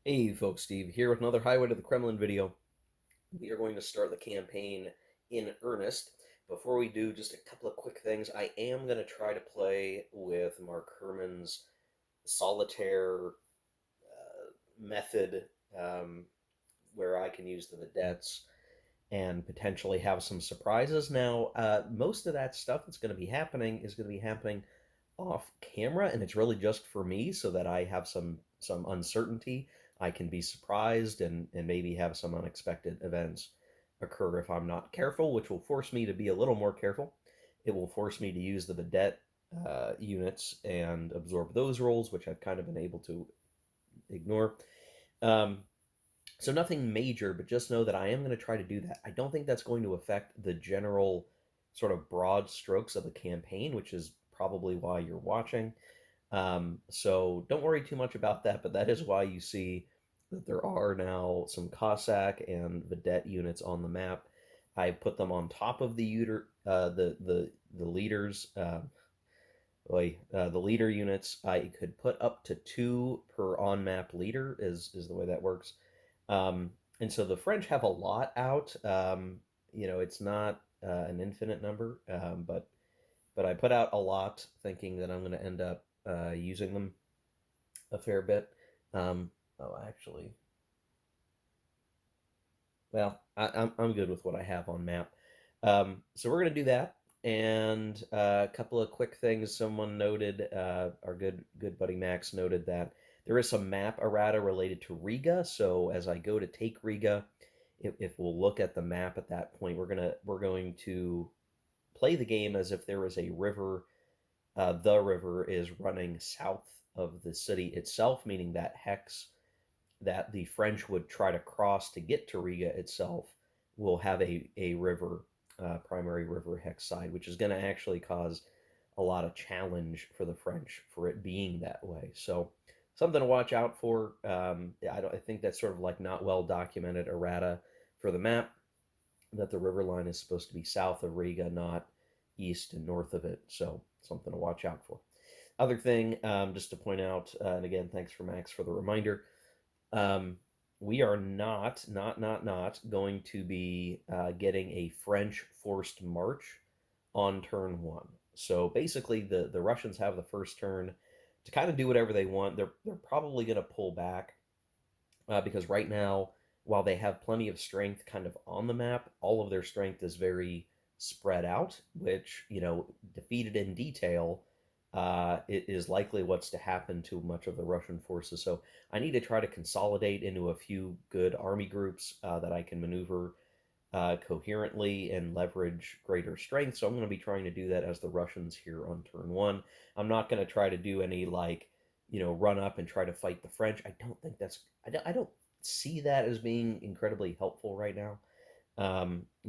Hey folks, Steve here with another Highway to the Kremlin video. We are going to start the campaign in earnest. Before we do, just a couple of quick things. I am going to try to play with Mark Herman's solitaire method, um, where I can use the vedettes and potentially have some surprises. Now, most of that stuff that's going to be happening is going to be happening off camera, and it's really just for me so that I have some uncertainty. I can be surprised and maybe have some unexpected events occur if I'm not careful, which will force me to be a little more careful. It will force me to use the vedette units and absorb those roles, which I've kind of been able to ignore. Um, so nothing major, but just know that I am going to try to do that. I don't think that's going to affect the general sort of broad strokes of the campaign, which is probably why you're watching. So don't worry too much about that, but that is why you see that there are now some Cossack and Vedette units on the map. I put them on top of the leaders. The leader units, I could put up to two per on map leader is the way that works. And so the French have a lot out. It's not an infinite number, but I put out a lot, thinking that I'm going to end up using them a fair bit. Actually, well, I'm good with what I have on map. So we're going to do that. And a couple of quick things. Someone noted, our good buddy Max noted that there is some map errata related to Riga. So as I go to take Riga, if we'll look at the map at that point, we're going to play the game as if there was a river. The river is running south of the city itself, meaning that hex that the French would try to cross to get to Riga itself will have a river, primary river hex side, which is going to actually cause a lot of challenge for the French for it being that way. So something to watch out for. I think that's sort of like not well documented errata for the map, that the river line is supposed to be south of Riga, not east and north of it. So something to watch out for. Other thing, just to point out, and again, thanks for Max for the reminder. Um, we are not going to be getting a French forced march on turn one. So basically, the Russians have the first turn to kind of do whatever they want. They're probably going to pull back because right now, while they have plenty of strength kind of on the map, all of their strength is very spread out, which, defeated in detail, it is likely what's to happen to much of the Russian forces. So I need to try to consolidate into a few good army groups that I can maneuver coherently and leverage greater strength. So I'm going to be trying to do that as the Russians here on turn one. I'm not going to try to do any run up and try to fight the French. I don't see that as being incredibly helpful right now,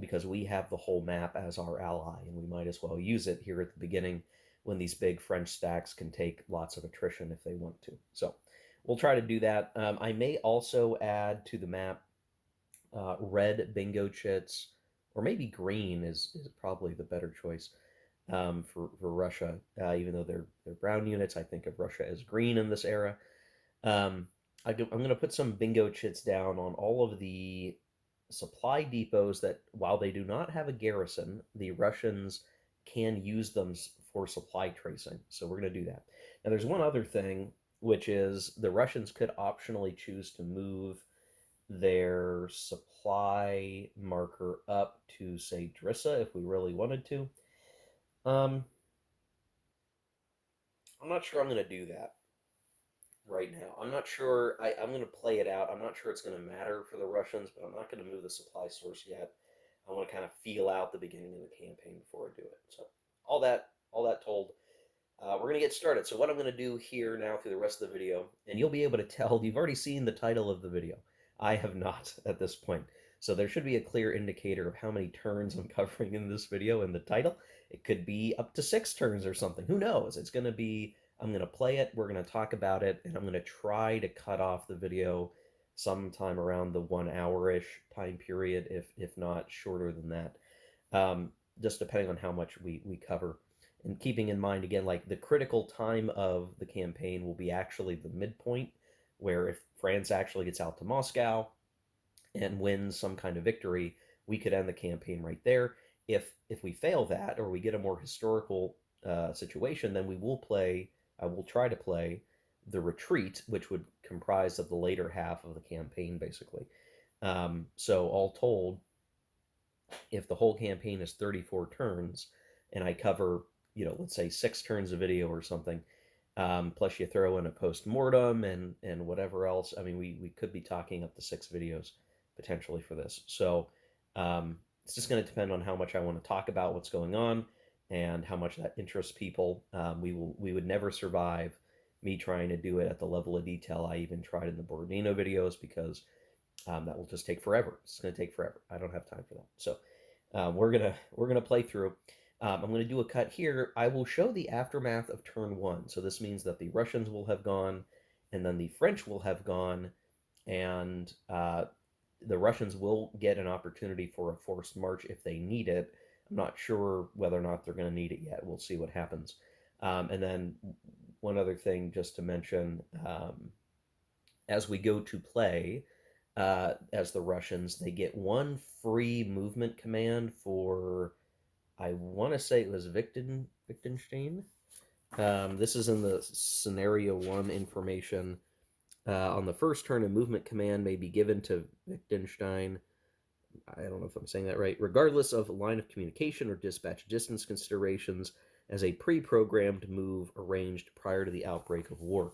because we have the whole map as our ally, and we might as well use it here at the beginning when these big French stacks can take lots of attrition if they want to. So we'll try to do that. I may also add to the map red bingo chits, or maybe green is probably the better choice for Russia. Even though they're brown units, I think of Russia as green in this era. Um, I'm going to put some bingo chits down on all of the supply depots that, while they do not have a garrison, the Russians can use them for supply tracing. So we're going to do that. Now, there's one other thing, which is the Russians could optionally choose to move their supply marker up to, say, Drissa if we really wanted to. Um, I'm not sure I'm going to do that right now. I'm not sure. I'm going to play it out. I'm not sure it's going to matter for the Russians, but I'm not going to move the supply source yet. I want to kind of feel out the beginning of the campaign before I do it. So all that told, we're going to get started. So what I'm going to do here now through the rest of the video, and you'll be able to tell, you've already seen the title of the video. I have not at this point. So there should be a clear indicator of how many turns I'm covering in this video in the title. It could be up to 6 turns or something. Who knows? It's going to be, I'm going to play it, we're going to talk about it, and I'm going to try to cut off the video sometime around the 1 hour-ish time period, if not shorter than that, just depending on how much we cover. And keeping in mind, again, like the critical time of the campaign will be actually the midpoint where if France actually gets out to Moscow and wins some kind of victory, we could end the campaign right there. If we fail that, or we get a more historical situation, then we will play. I will try to play the retreat, which would comprise of the later half of the campaign, basically. So all told, if the whole campaign is 34 turns, and I cover, let's say 6 turns of video or something, plus you throw in a post mortem and whatever else. I mean, we could be talking up to 6 videos potentially for this. So it's just going to depend on how much I want to talk about what's going on and how much that interests people. We would never survive me trying to do it at the level of detail I even tried in the Borodino videos, because that will just take forever. It's going to take forever. I don't have time for that. So we're gonna play through. I'm gonna do a cut here. I will show the aftermath of turn one. So this means that the Russians will have gone, and then the French will have gone, and the Russians will get an opportunity for a forced march if they need it. I'm not sure whether or not they're going to need it yet. We'll see what happens. And then one other thing just to mention, as we go to play, as the Russians, they get one free movement command for, I want to say it was Wittgenstein. This is in the scenario one information. On the first turn, a movement command may be given to Wittgenstein. I don't know if I'm saying that right. Regardless of line of communication or dispatch distance considerations, as a pre-programmed move arranged prior to the outbreak of war.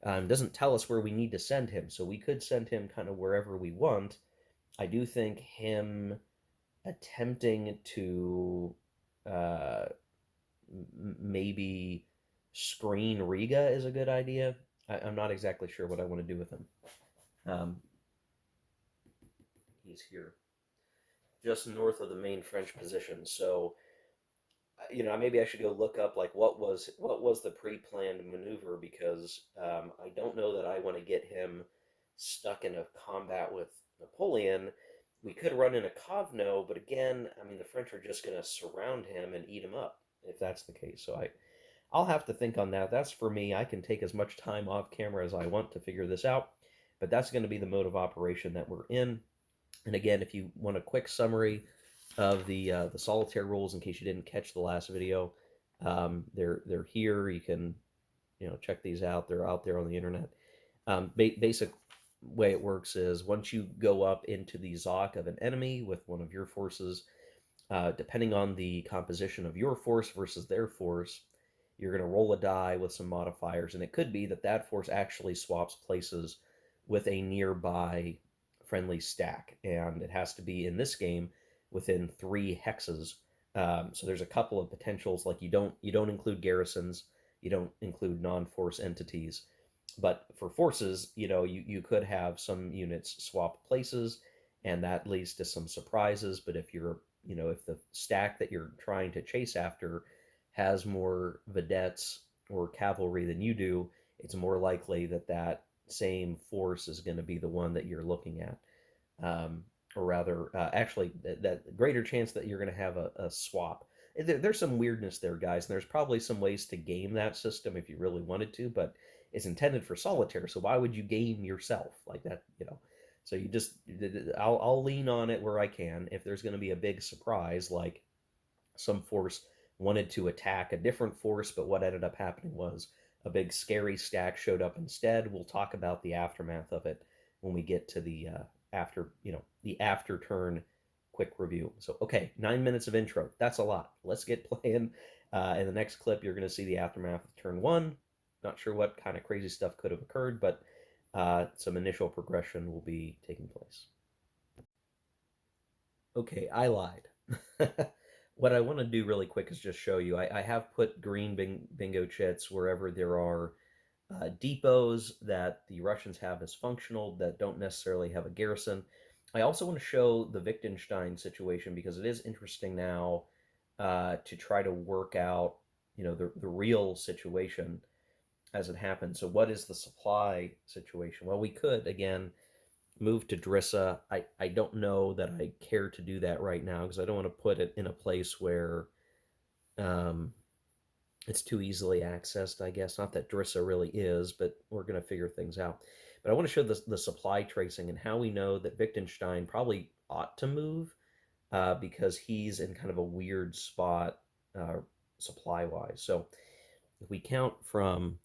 Doesn't tell us where we need to send him, so we could send him kind of wherever we want. I do think him attempting to uh, maybe screen Riga is a good idea. I'm not exactly sure what I want to do with him. Um, he's here, just north of the main French position. So, maybe I should go look up like what was the pre-planned maneuver, because I don't know that I want to get him stuck in a combat with Napoleon. We could run in a Kovno, but again, I mean the French are just going to surround him and eat him up if that's the case. So I'll have to think on that. That's for me. I can take as much time off camera as I want to figure this out, but that's going to be the mode of operation that we're in. And again, if you want a quick summary of the solitaire rules, in case you didn't catch the last video, they're here. You can check these out. They're out there on the internet. Basic way it works is once you go up into the Zoc of an enemy with one of your forces, depending on the composition of your force versus their force, you're going to roll a die with some modifiers, and it could be that that force actually swaps places with a nearby friendly stack, and it has to be in this game within 3 hexes. So there's a couple of potentials, like you don't include garrisons, you don't include non-force entities, but for forces, you could have some units swap places, and that leads to some surprises. But if the stack that you're trying to chase after has more vedettes or cavalry than you do, it's more likely that that same force is going to be the one that you're looking at. Or rather, actually, that greater chance that you're going to have a swap. There's some weirdness there, guys, and there's probably some ways to game that system if you really wanted to, but it's intended for solitaire, so why would you game yourself like that? So I'll lean on it where I can. If there's going to be a big surprise, like some force wanted to attack a different force, but what ended up happening was a big scary stack showed up instead. We'll talk about the aftermath of it when we get to the after turn quick review. So okay, 9 minutes of intro. That's a lot. Let's get playing. In the next clip, you're going to see the aftermath of turn one. Not sure what kind of crazy stuff could have occurred, but some initial progression will be taking place. Okay, I lied. What I want to do really quick is just show you. I have put green bingo chits wherever there are depots that the Russians have as functional that don't necessarily have a garrison. I also want to show the Wittgenstein situation because it is interesting now to try to work out, the real situation as it happens. So, what is the supply situation? Well, we could again move to Drissa. I don't know that I care to do that right now because I don't want to put it in a place where It's too easily accessed, I guess. Not that Drissa really is, but we're going to figure things out. But I want to show the supply tracing and how we know that Wittgenstein probably ought to move because he's in kind of a weird spot uh, supply wise. So if we count from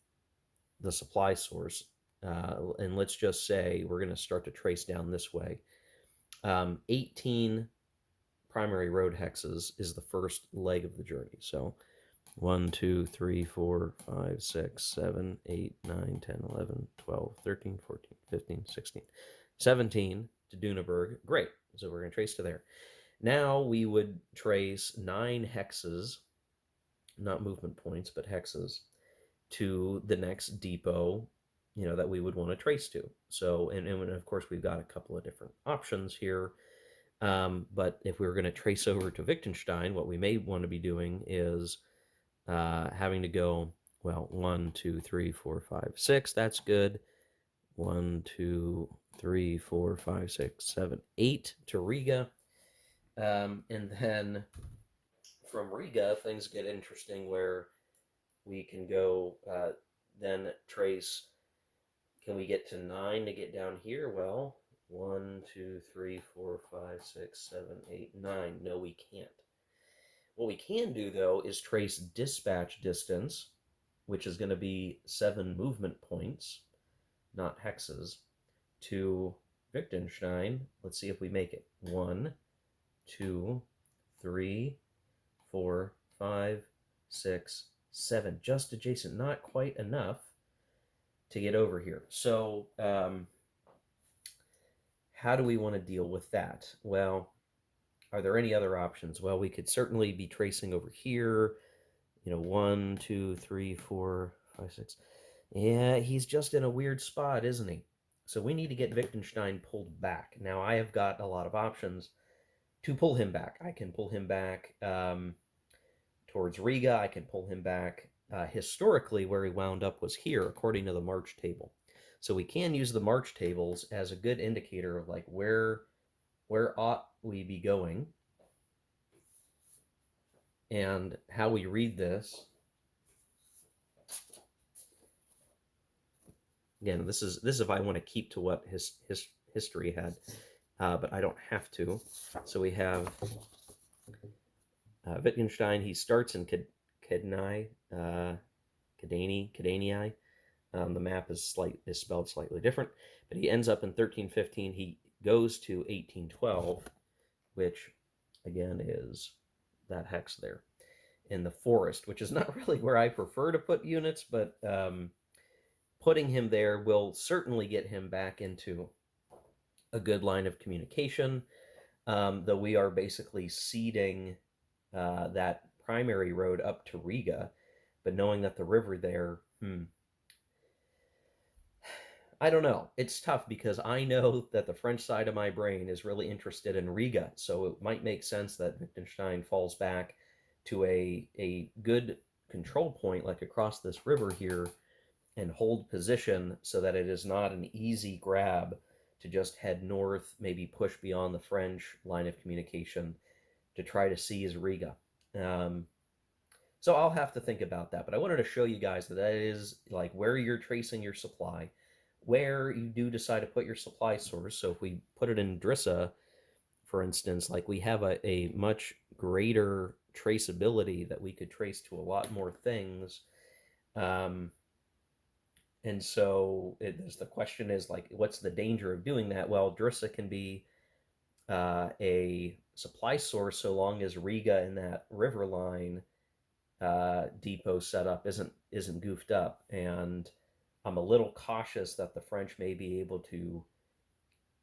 the supply source, and let's just say we're going to start to trace down this way, 18 primary road hexes is the first leg of the journey. So 1, 2, 3, 4, 5, 6, 7, 8, 9, 10, 11, 12, 13, 14, 15, 16, 17 to Duneberg. Great. So we're going to trace to there. Now we would trace 9 hexes, not movement points, but hexes, to the next depot, that we would want to trace to. So, and of course, we've got a couple of different options here. But if we were going to trace over to Wittgenstein, what we may want to be doing is having to go, well, 1, 2, 3, 4, 5, 6. That's good. 1, 2, 3, 4, 5, 6, 7, 8 to Riga. And then from Riga, things get interesting where we can go then trace. Can we get to 9 to get down here? Well, 1, 2, 3, 4, 5, 6, 7, 8, 9. No, we can't. What we can do, though, is trace dispatch distance, which is going to be 7 movement points, not hexes, to Wittgenstein. Let's see if we make it. 1, 2, 3, 4, 5, 6, 7. Just adjacent, not quite enough to get over here. So, how do we want to deal with that? Well, are there any other options? Well, we could certainly be tracing over here. 1, 2, 3, 4, 5, 6. Yeah, he's just in a weird spot, isn't he? So we need to get Wittgenstein pulled back. Now, I have got a lot of options to pull him back. I can pull him back towards Riga. I can pull him back. Historically, where he wound up was here, according to the March table. So we can use the March tables as a good indicator of like where ought we be going, and how we read this. Again, this is if I want to keep to what his history had, but I don't have to. So we have Wittgenstein. He starts in Kednai, Kedanii. The map is spelled slightly different, but he ends up in 1315. He goes to 1812, which again is that hex there in the forest, which is not really where I prefer to put units, but putting him there will certainly get him back into a good line of communication, though we are basically ceding that primary road up to Riga, but knowing that the river there, I don't know. It's tough because I know that the French side of my brain is really interested in Riga, so it might make sense that Wittgenstein falls back to a good control point, like across this river here, and hold position so that it is not an easy grab to just head north, maybe push beyond the French line of communication to try to seize Riga. Um, so I'll have to think about that. But I wanted to show you guys that that is like where you're tracing your supply, where you do decide to put your supply source. So if we put it in Drissa, for instance, like we have a much greater traceability that we could trace to a lot more things. Um, and so the question is like, what's the danger of doing that? Well, Drissa can be a supply source so long as Riga and that river line depot setup isn't goofed up, and I'm a little cautious that the French may be able to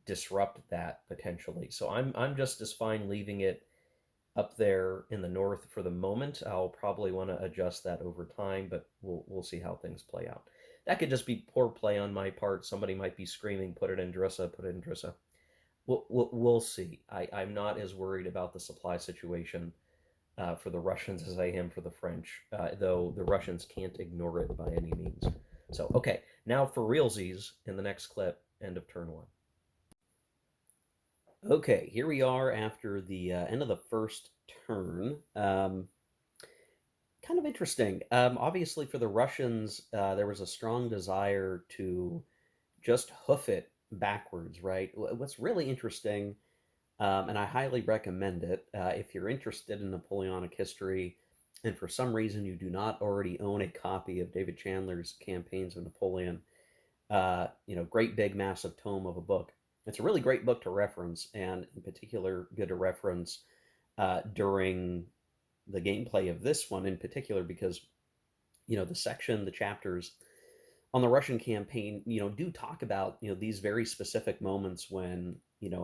disrupt that potentially. So I'm just as fine leaving it up there in the north for the moment. I'll probably want to adjust that over time, but we'll see how things play out. That could just be poor play on my part. Somebody might be screaming, "Put it in Drissa, put it in Drissa." We'll see. I'm not as worried about the supply situation for the Russians as I am for the French, though the Russians can't ignore it by any means. So, okay, now for realsies in the next clip, end of turn one. Okay, here we are after the end of the first turn. Kind kind of interesting. Obviously, for the Russians, there was a strong desire to just hoof it backwards, right? What's really interesting, and I highly recommend it, if you're interested in Napoleonic history, and for some reason you do not already own a copy of David Chandler's Campaigns of Napoleon, great big massive tome of a book. It's a really great book to reference, and in particular, good to reference during the gameplay of this one in particular, because the chapters on the Russian campaign, do talk about these very specific moments when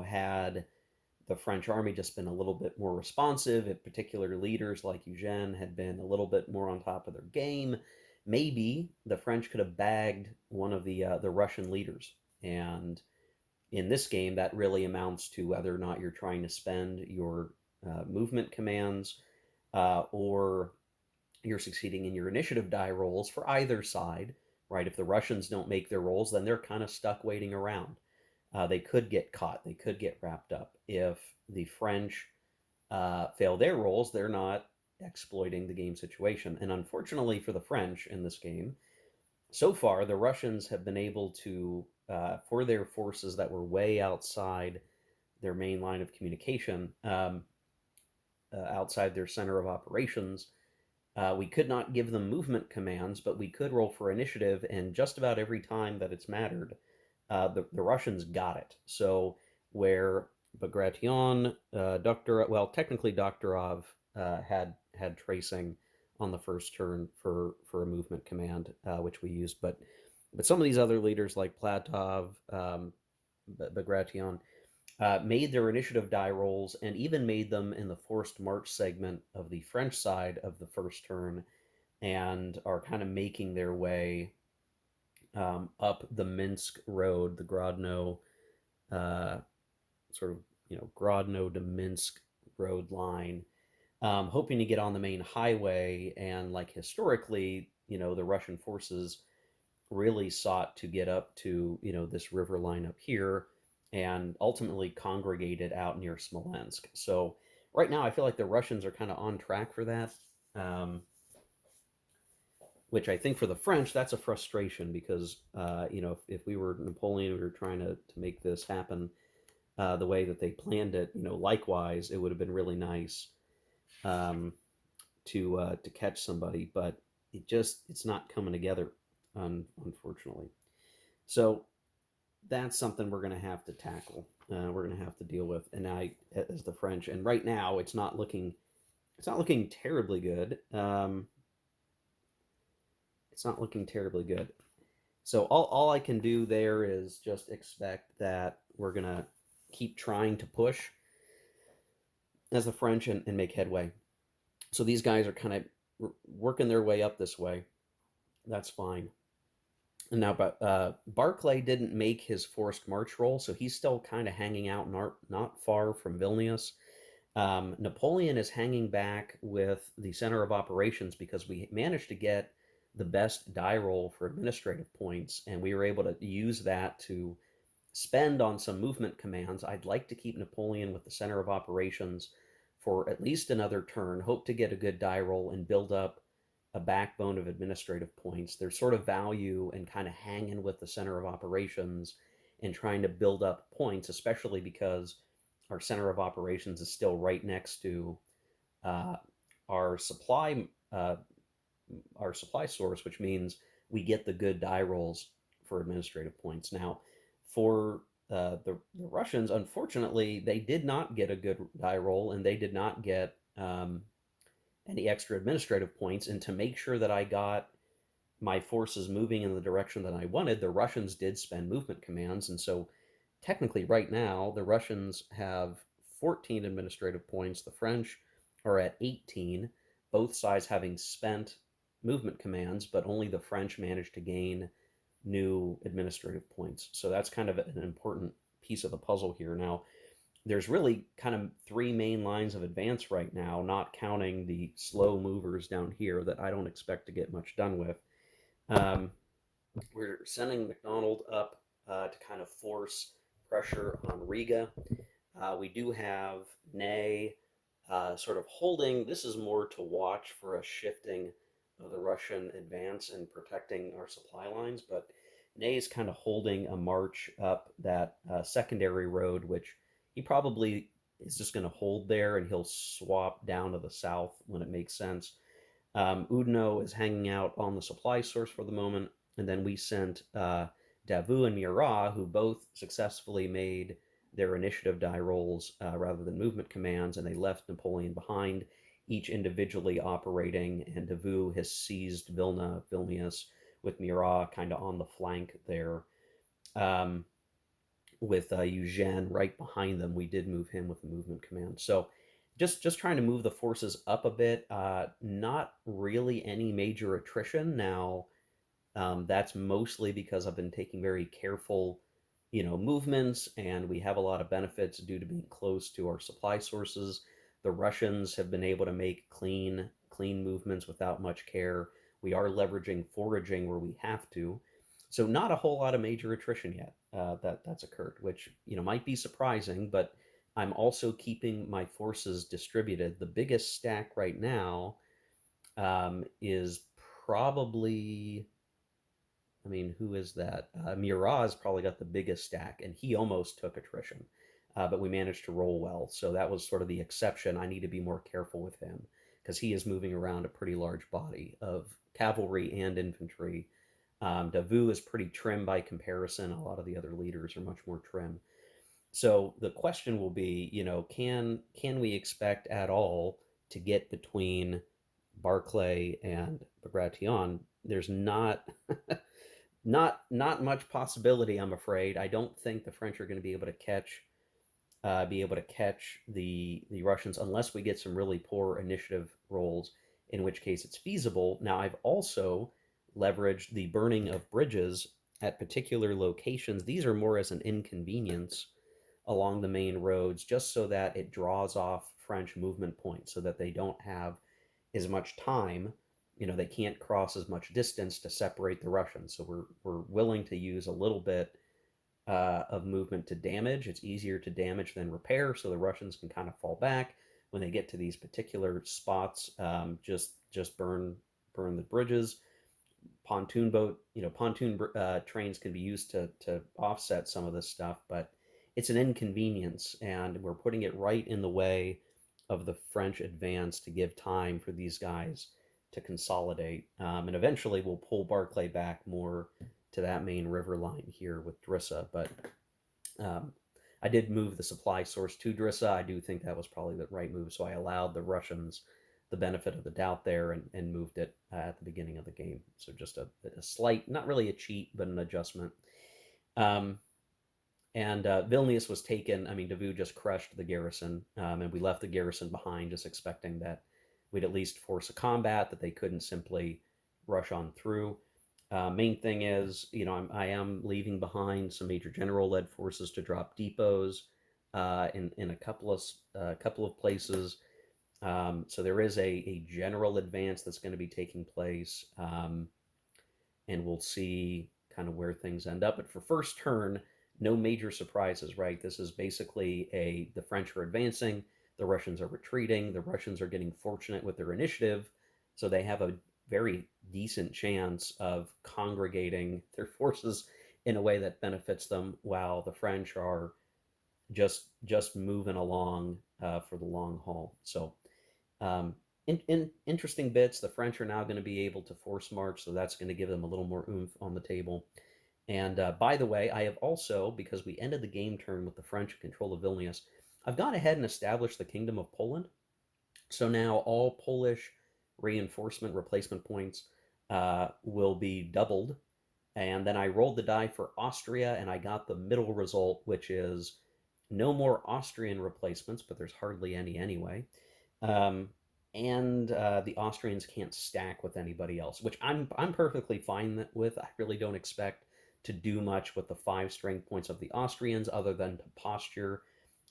had the French army just been a little bit more responsive, if particular leaders like Eugene had been a little bit more on top of their game, maybe the French could have bagged one of the Russian leaders. And in this game, that really amounts to whether or not you're trying to spend your movement commands, or you're succeeding in your initiative die rolls for either side, right? If the Russians don't make their rolls, then they're kind of stuck waiting around. They could get caught, they could get wrapped up. If the French fail their rolls, they're not exploiting the game situation. And unfortunately for the French in this game, so far the Russians have been able to, for their forces that were way outside their main line of communication, outside their center of operations, we could not give them movement commands, but we could roll for initiative, and just about every time that it's mattered, the Russians got it. So where Bagration, technically Doktorov had tracing on the first turn for a movement command, which we used, but some of these other leaders like Platov, Bagration, made their initiative die rolls and even made them in the forced march segment of the French side of the first turn, and are kind of making their way up the Minsk road, the Grodno, uh, sort of, Grodno to Minsk road line, hoping to get on the main highway. And like historically, the Russian forces really sought to get up to, this river line up here, and ultimately congregated out near Smolensk. So right now, I feel like the Russians are kind of on track for that. Um, which I think for the French, that's a frustration because, if we were Napoleon, we were trying to make this happen the way that they planned it, likewise, it would have been really nice, um, to catch somebody, but it's not coming together, unfortunately. So that's something we're going to have to tackle. We're going to have to deal with, and I, as the French, and right now it's not looking terribly good. It's not looking terribly good. So all I can do there is just expect that we're gonna keep trying to push as the French, and make headway. So these guys are kind of working their way up this way. That's fine. And now, but Barclay didn't make his forced march roll, so he's still kind of hanging out not far from Vilnius. Napoleon is hanging back with the center of operations because we managed to get the best die roll for administrative points, and we were able to use that to spend on some movement commands. I'd like to keep Napoleon with the center of operations for at least another turn, hope to get a good die roll and build up a backbone of administrative points. There's sort of value in kind of hanging with the center of operations and trying to build up points, especially because our center of operations is still right next to uh, our supply uh, our supply source, which means we get the good die rolls for administrative points. Now, for the Russians, unfortunately, they did not get a good die roll, and they did not get any extra administrative points. And to make sure that I got my forces moving in the direction that I wanted, the Russians did spend movement commands. And so, technically, right now, the Russians have 14 administrative points. The French are at 18, both sides having spent movement commands, but only the French managed to gain new administrative points. So that's kind of an important piece of the puzzle here. Now, there's really kind of three main lines of advance right now, not counting the slow movers down here that I don't expect to get much done with. Um, we're sending McDonald up to kind of force pressure on Riga. We do have Ney sort of holding. This is more to watch for a shifting the Russian advance and protecting our supply lines, but Ney is kind of holding a march up that secondary road, which he probably is just going to hold there, and he'll swap down to the south when it makes sense. Udno is hanging out on the supply source for the moment, and then we sent Davu and Murat, who both successfully made their initiative die rolls rather than movement commands, and they left Napoleon behind, each individually operating. And Davu has seized Vilnius, with Murat kind of on the flank there. Um, with Eugene right behind them, we did move him with the movement command. So just trying to move the forces up a bit. Not really any major attrition now. That's mostly because I've been taking very careful, movements, and we have a lot of benefits due to being close to our supply sources. The Russians have been able to make clean movements without much care. We are leveraging foraging where we have to, so not a whole lot of major attrition yet that's occurred, which might be surprising, but I'm also keeping my forces distributed. The biggest stack right now is probably, I mean, who is that? Murat's probably got the biggest stack, and he almost took attrition, but we managed to roll well. So that was sort of the exception. I need to be more careful with him because he is moving around a pretty large body of cavalry and infantry. Davu is pretty trim by comparison. A lot of the other leaders are much more trim. So the question will be, can we expect at all to get between Barclay and Bagration? There's not much possibility, I'm afraid. I don't think the French are going to be able to catch the Russians unless we get some really poor initiative rolls, in which case it's feasible. Now, I've also leveraged the burning of bridges at particular locations. These are more as an inconvenience along the main roads, just so that it draws off French movement points so that they don't have as much time. They can't cross as much distance to separate the Russians. So we're willing to use a little bit of movement to damage. It's easier to damage than repair, so the Russians can kind of fall back when they get to these particular spots. Just burn the bridges. Pontoon trains can be used to offset some of this stuff, but it's an inconvenience, and we're putting it right in the way of the French advance to give time for these guys to consolidate. And eventually we'll pull Barclay back more to that main river line here with Drissa. But um, I did move the supply source to Drissa. I do think that was probably the right move. So I allowed the Russians the benefit of the doubt there, and moved it at the beginning of the game. So just a slight, not really a cheat, but an adjustment. Um, and Vilnius was taken. I mean, Davout just crushed the garrison, and we left the garrison behind, just expecting that we'd at least force a combat, that they couldn't simply rush on through. Main thing is, I am leaving behind some major general-led forces to drop depots in a couple of places. So there is a general advance that's going to be taking place, and we'll see kind of where things end up. But for first turn, no major surprises, right? This is basically the French are advancing, the Russians are retreating, the Russians are getting fortunate with their initiative, so they have a very decent chance of congregating their forces in a way that benefits them, while the French are just moving along for the long haul. So in interesting bits. The French are now going to be able to force march, so that's going to give them a little more oomph on the table. And by the way, I have also, because we ended the game turn with the French in control of Vilnius, I've gone ahead and established the Kingdom of Poland. So now all Polish reinforcement replacement points will be doubled. And then I rolled the die for Austria, and I got the middle result, which is no more Austrian replacements, but there's hardly any anyway. Um, and the Austrians can't stack with anybody else, which I'm perfectly fine with. I really don't expect to do much with the 5 strength points of the Austrians, other than to posture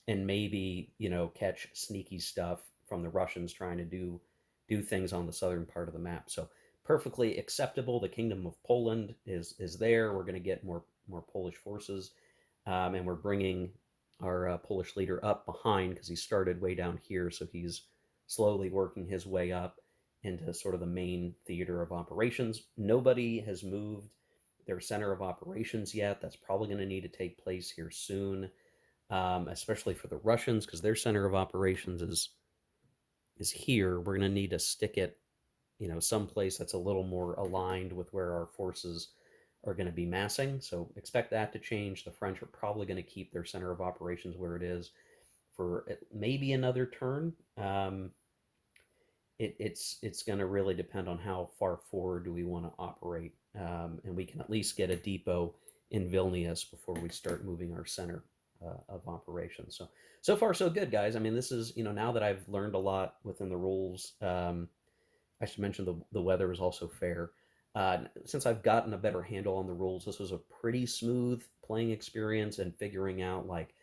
and maybe catch sneaky stuff from the Russians trying to do things on the southern part of the map. So perfectly acceptable. The Kingdom of Poland is there. We're going to get more Polish forces, and we're bringing our Polish leader up behind because he started way down here, so he's slowly working his way up. into sort of the main theater of operations. Nobody has moved their center of operations yet. That's probably going to need to take place here soon, especially for the Russians, because their center of operations is here. We're going to need to stick it, someplace that's a little more aligned with where our forces are going to be massing. So expect that to change. The French are probably going to keep their center of operations where it is for maybe another turn. It's going to really depend on how far forward do we want to operate, and we can at least get a depot in Vilnius before we start moving our center of operations. So far so good, guys. I mean, this is now that I've learned a lot within the rules. I should mention the weather is also fair. Since I've gotten a better handle on the rules, this was a pretty smooth playing experience and figuring out, like,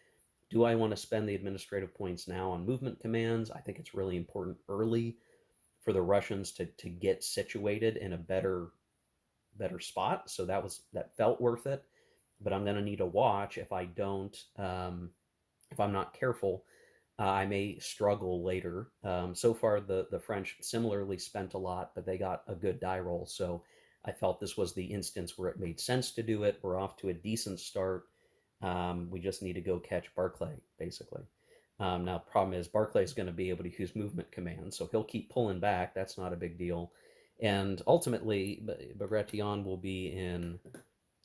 do I want to spend the administrative points now on movement commands? I think it's really important early for the Russians to get situated in a better spot. So that felt worth it. But I'm going to need to watch if I don't, if I'm not careful, I may struggle later. So far, the French similarly spent a lot, but they got a good die roll. So I felt this was the instance where it made sense to do it. We're off to a decent start. We just need to go catch Barclay, basically. Now, the problem is Barclay is going to be able to use movement commands, so he'll keep pulling back. That's not a big deal. And ultimately, Bagration will be in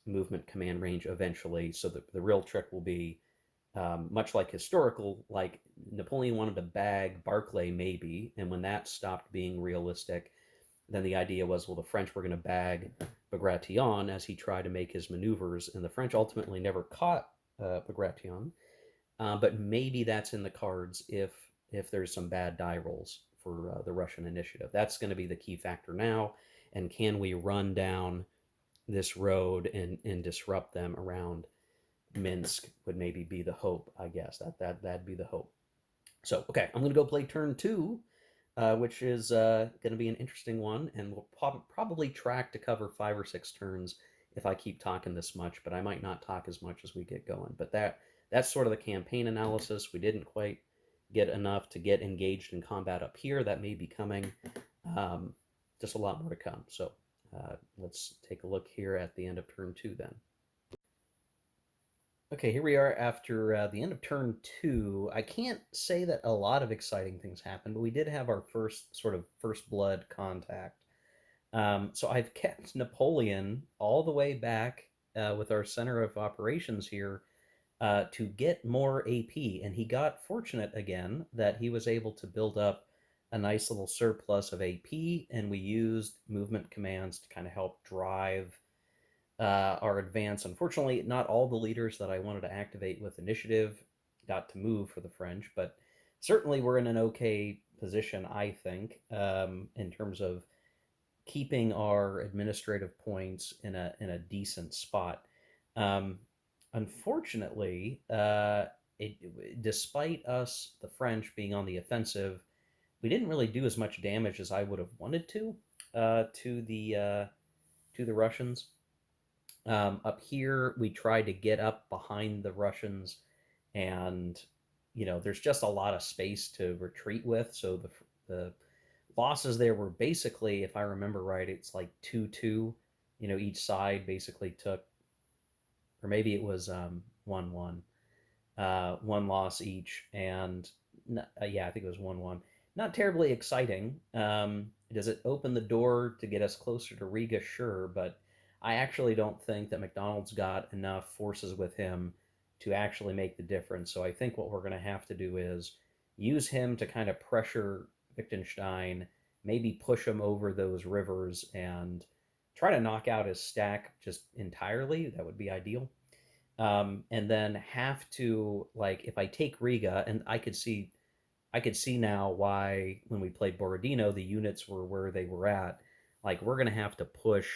movement command range eventually. So the real trick will be, much like historical, like Napoleon wanted to bag Barclay maybe, and when that stopped being realistic, then the idea was, well, the French were going to bag Bagration as he tried to make his maneuvers, and the French ultimately never caught Bagration. But maybe that's in the cards if there's some bad die rolls for the Russian initiative. That's going to be the key factor now. And can we run down this road and disrupt them around Minsk? Would maybe be the hope, I guess. That'd be the hope. So okay, I'm going to go play turn two, which is going to be an interesting one, and we'll probably track to cover 5 or 6 turns if I keep talking this much, but I might not talk as much as we get going. But that's sort of the campaign analysis. We didn't quite get enough to get engaged in combat up here. That may be coming. Um, just a lot more to come. So let's take a look here at the end of turn two then. Okay, here we are after the end of turn two. I can't say that a lot of exciting things happened, but we did have our first sort of first blood contact. So I've kept Napoleon all the way back with our center of operations here to get more AP, and he got fortunate again that he was able to build up a nice little surplus of AP, and we used movement commands to kind of help drive our advance. Unfortunately, not all the leaders that I wanted to activate with initiative got to move for the French, but certainly we're in an okay position, I think, in terms of keeping our administrative points in a decent spot. Um, Unfortunately, despite us, the French, being on the offensive, we didn't really do as much damage as I would have wanted to the Russians. Up here, we tried to get up behind the Russians, and there's just a lot of space to retreat with. So the losses there were basically, if I remember right, it's like 2-2. Each side basically took, or maybe it was 1-1, one loss each, and yeah, I think it was 1-1. Not terribly exciting. Does it open the door to get us closer to Riga? Sure, but I actually don't think that McDonald's got enough forces with him to actually make the difference. So I think what we're going to have to do is use him to kind of pressure Wittgenstein, maybe push him over those rivers and try to knock out his stack just entirely. That would be ideal. And then have to, like, if I take Riga, and I could see now why when we played Borodino the units were where they were at. Like, we're gonna have to push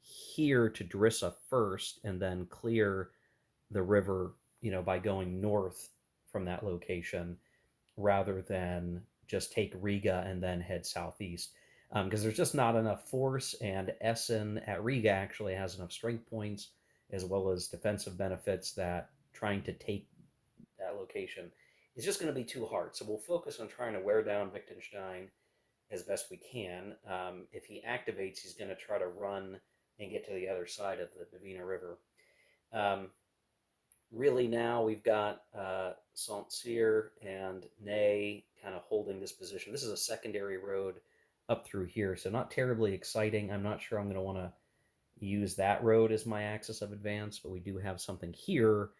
here to Drissa first, and then clear the river, by going north from that location, rather than just take Riga and then head southeast. Because there's just not enough force, and Essen at Riga actually has enough strength points as well as defensive benefits that trying to take that location is just going to be too hard. So we'll focus on trying to wear down Wittgenstein as best we can. If he activates, he's going to try to run and get to the other side of the Dvina River. Um, really, now we've got Saint Cyr and Ney kind of holding this position. This is a secondary road up through here, so not terribly exciting. I'm not sure I'm going to want to use that road as my axis of advance, but we do have something here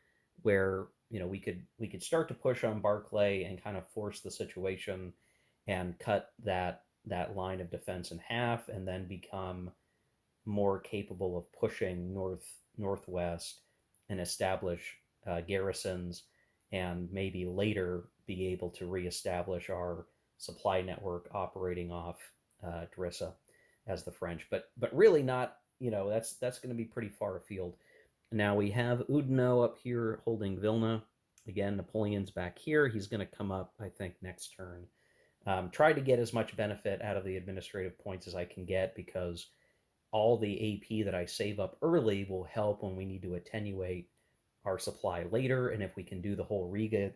where we could start to push on Barclay and kind of force the situation and cut that line of defense in half, and then become more capable of pushing northwest and establish garrisons, and maybe later be able to reestablish our supply network operating off Drissa as the French. But really not. That's going to be pretty far afield. Now we have Oudinot up here holding Vilna. Again, Napoleon's back here. He's going to come up, I think, next turn. Try to get as much benefit out of the administrative points as I can get, because all the AP that I save up early will help when we need to attenuate our supply later. And if we can do the whole Riga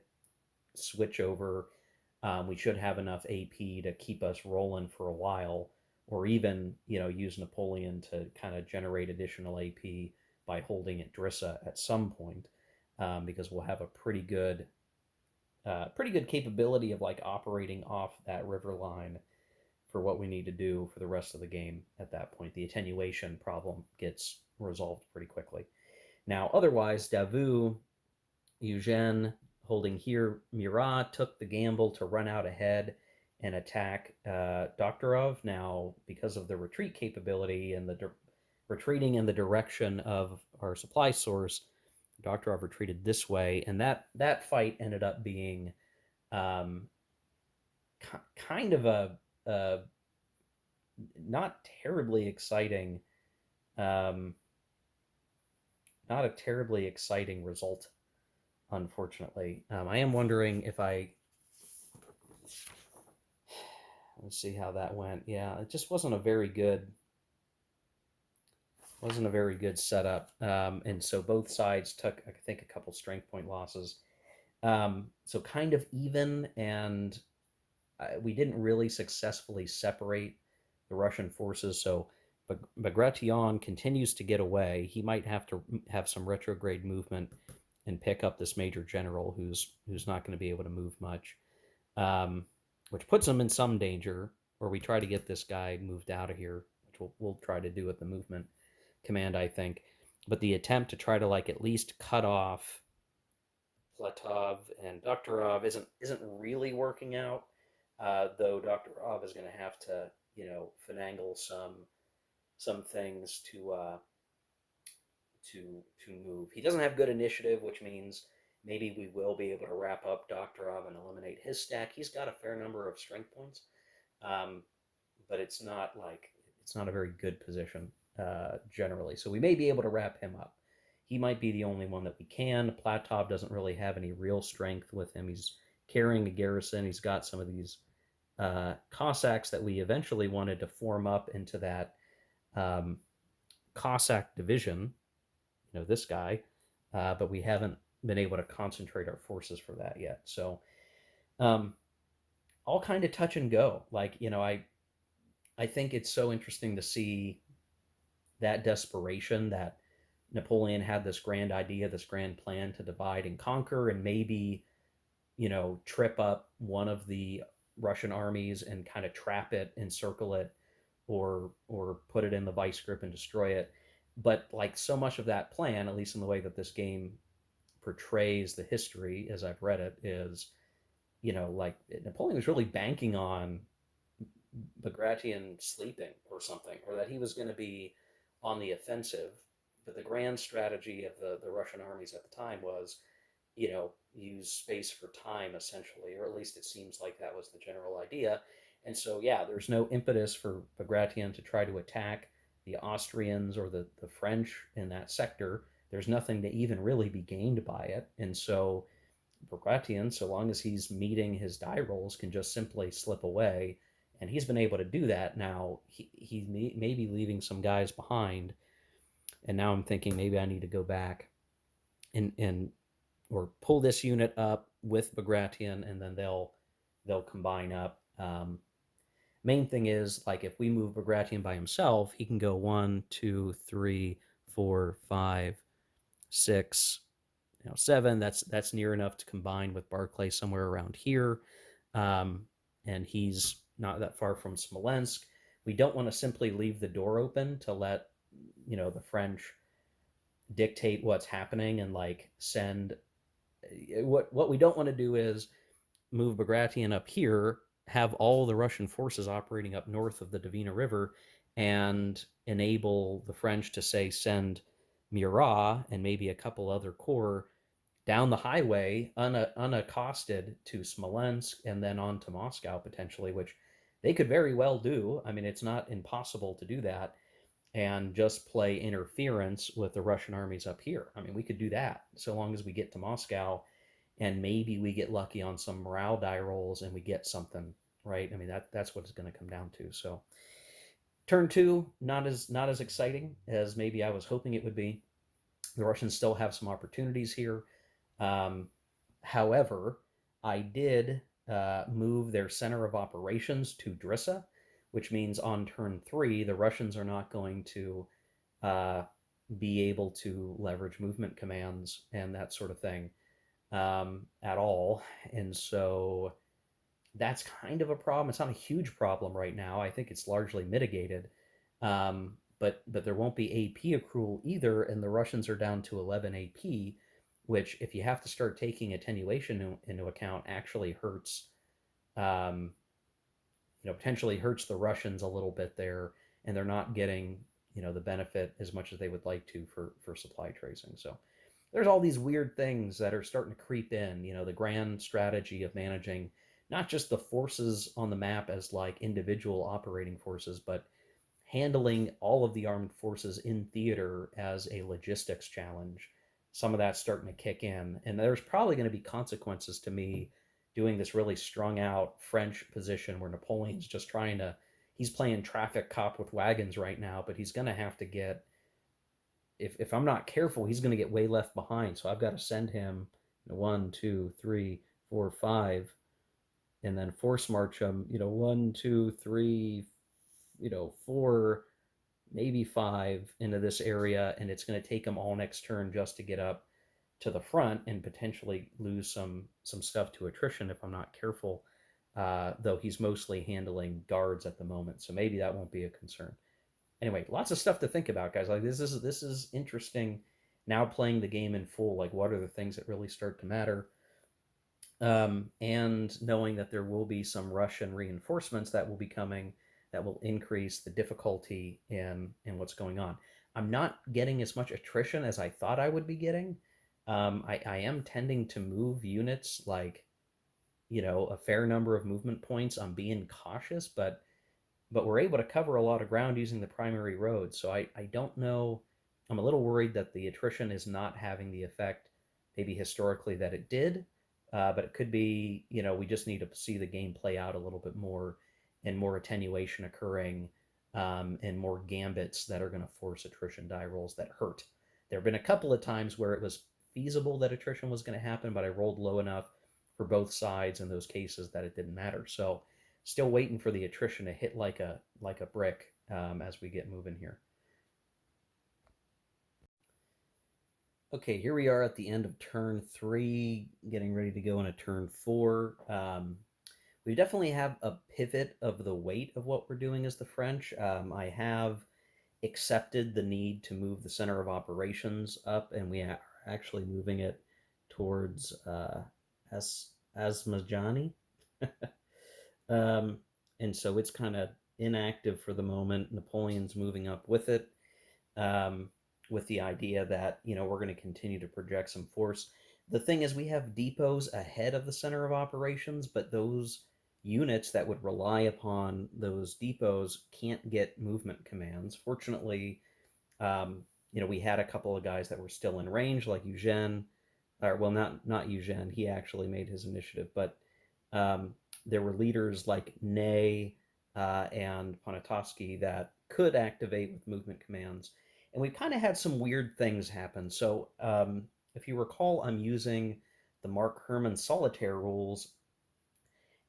switch over, we should have enough AP to keep us rolling for a while, or even use Napoleon to kind of generate additional AP by holding at Drissa at some point, because we'll have a pretty good capability of like operating off that river line for what we need to do for the rest of the game at that point. The attenuation problem gets resolved pretty quickly. Now, otherwise, Davout, Eugene holding here, Murat took the gamble to run out ahead and attack Doktorov. Now, because of the retreat capability and the retreating in the direction of our supply source, Doktorov retreated this way, and that fight ended up being um, kind of a not terribly exciting, um, not a terribly exciting result, unfortunately. I am wondering if let's see how that went. Yeah, it just wasn't a very good setup, and so both sides took, I think, a couple strength point losses. So kind of even, and we didn't really successfully separate the Russian forces. So Bagration continues to get away. He might have to have some retrograde movement and pick up this major general who's not going to be able to move much, which puts him in some danger. Or we try to get this guy moved out of here, which we'll try to do at the movement command, I think. But the attempt to try to like at least cut off Platov and Doktorov isn't really working out. Though Doktorov is going to have to finagle some things to move. He doesn't have good initiative, which means maybe we will be able to wrap up Doktorov and eliminate his stack. He's got a fair number of strength points, um, but it's not a very good position generally. So we may be able to wrap him up. He might be the only one that we can. Platov doesn't really have any real strength with him. He's carrying a garrison. He's got some of these Cossacks that we eventually wanted to form up into that um, Cossack division, this guy, but we haven't been able to concentrate our forces for that yet. So um, all kind of touch and go. Like, I think it's so interesting to see that desperation that Napoleon had this grand idea, this grand plan to divide and conquer, and maybe trip up one of the Russian armies and kind of trap it, encircle it, or put it in the vice grip and destroy it. But like so much of that plan, at least in the way that this game portrays the history as I've read it, is like Napoleon was really banking on Bagration sleeping or something, or that he was going to be on the offensive. But the grand strategy of the Russian armies at the time was, use space for time, essentially, or at least it seems like that was the general idea. And so, yeah, there's no impetus for Bagration to try to attack the Austrians or the French in that sector. There's nothing to even really be gained by it. And so, Bagration, so long as he's meeting his die rolls, can just simply slip away. And he's been able to do that. Now, he may be leaving some guys behind. And now I'm thinking maybe I need to go back and or pull this unit up with Bagration, and then they'll combine up. Main thing is like if we move Bagration by himself, he can go 1, 2, 3, 4, 5, 6, 7. That's near enough to combine with Barclay somewhere around here, um, and he's not that far from Smolensk. We don't want to simply leave the door open to let the French dictate what's happening and like send. What we don't want to do is move Bagration up here, have all the Russian forces operating up north of the Dvina River, and enable the French to say send Murat and maybe a couple other corps down the highway unaccosted to Smolensk and then on to Moscow potentially, which they could very well do. I mean, it's not impossible to do that and just play interference with the Russian armies up here. I mean, we could do that so long as we get to Moscow and maybe we get lucky on some morale die rolls and we get something, right? I mean, that's what it's going to come down to. So turn two, not as exciting as maybe I was hoping it would be. The Russians still have some opportunities here. Um, However, I did move their center of operations to Drissa, which means on turn three, the Russians are not going to uh, be able to leverage movement commands and that sort of thing at all. And so that's kind of a problem. It's not a huge problem right now. I think it's largely mitigated. But there won't be AP accrual either, and the Russians are down to 11 AP, which, if you have to start taking attenuation into account, actually hurts. Um, Potentially hurts the Russians a little bit there, and they're not getting the benefit as much as they would like to for supply tracing. So there's all these weird things that are starting to creep in. The grand strategy of managing not just the forces on the map as like individual operating forces, but handling all of the armed forces in theater as a logistics challenge. Some of that's starting to kick in, and there's probably going to be consequences to me doing this really strung out French position where Napoleon's just trying to. He's playing traffic cop with wagons right now, but he's going to have to get. If I'm not careful, he's going to get way left behind. So I've got to send him 1, 2, 3, 4, 5, and then force march him. 1, 2, 3, 4, maybe 5 into this area, and it's going to take him all next turn just to get up to the front and potentially lose some stuff to attrition if I'm not careful. Though he's mostly handling guards at the moment, so maybe that won't be a concern. Anyway, lots of stuff to think about, guys. Like this is interesting. Now playing the game in full, like what are the things that really start to matter? And knowing that there will be some Russian reinforcements that will be coming that will increase the difficulty in what's going on. I'm not getting as much attrition as I thought I would be getting. I am tending to move units like a fair number of movement points. I'm being cautious, but we're able to cover a lot of ground using the primary road. So I don't know. I'm a little worried that the attrition is not having the effect, maybe historically, that it did. But it could be, we just need to see the game play out a little bit more and more attenuation occurring and more gambits that are going to force attrition die rolls that hurt. There have been a couple of times where it was feasible that attrition was going to happen, but I rolled low enough for both sides in those cases that it didn't matter. So still waiting for the attrition to hit like a brick as we get moving here. Okay, here we are at the end of turn three, getting ready to go into turn four. We definitely have a pivot of the weight of what we're doing as the French. I have accepted the need to move the center of operations up, and we are actually moving it towards Asmajani. Um, and so it's kind of inactive for the moment. Napoleon's moving up with it, um, with the idea that we're going to continue to project some force. The thing is, we have depots ahead of the center of operations, but those units that would rely upon those depots can't get movement commands. Fortunately, um, we had a couple of guys that were still in range, like Eugene, or well, not Eugene. He actually made his initiative, but um, there were leaders like Ney and Poniatowski that could activate with movement commands, and we kind of had some weird things happen. So, if you recall, I'm using the Mark Herman solitaire rules,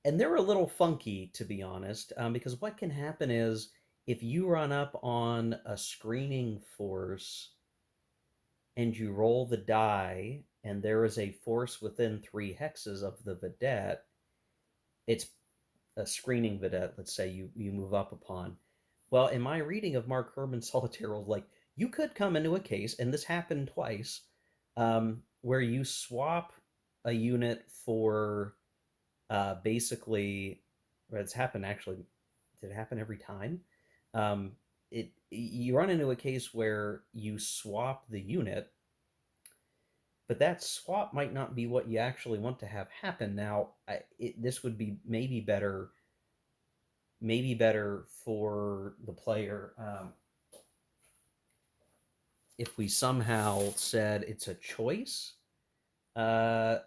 and they're a little funky, to be honest, because what can happen is if you run up on a screening force and you roll the die and there is a force within 3 hexes of the vedette, it's a screening vedette, let's say you move up upon. Well, in my reading of Mark Herman's Solitaire World, like you could come into a case, and this happened twice, where you swap a unit for basically, or it's happened actually. Did it happen every time? Um, it you run into a case where you swap the unit, but that swap might not be what you actually want to have happen. Now, this would be maybe better for the player if we somehow said it's a choice. Uh,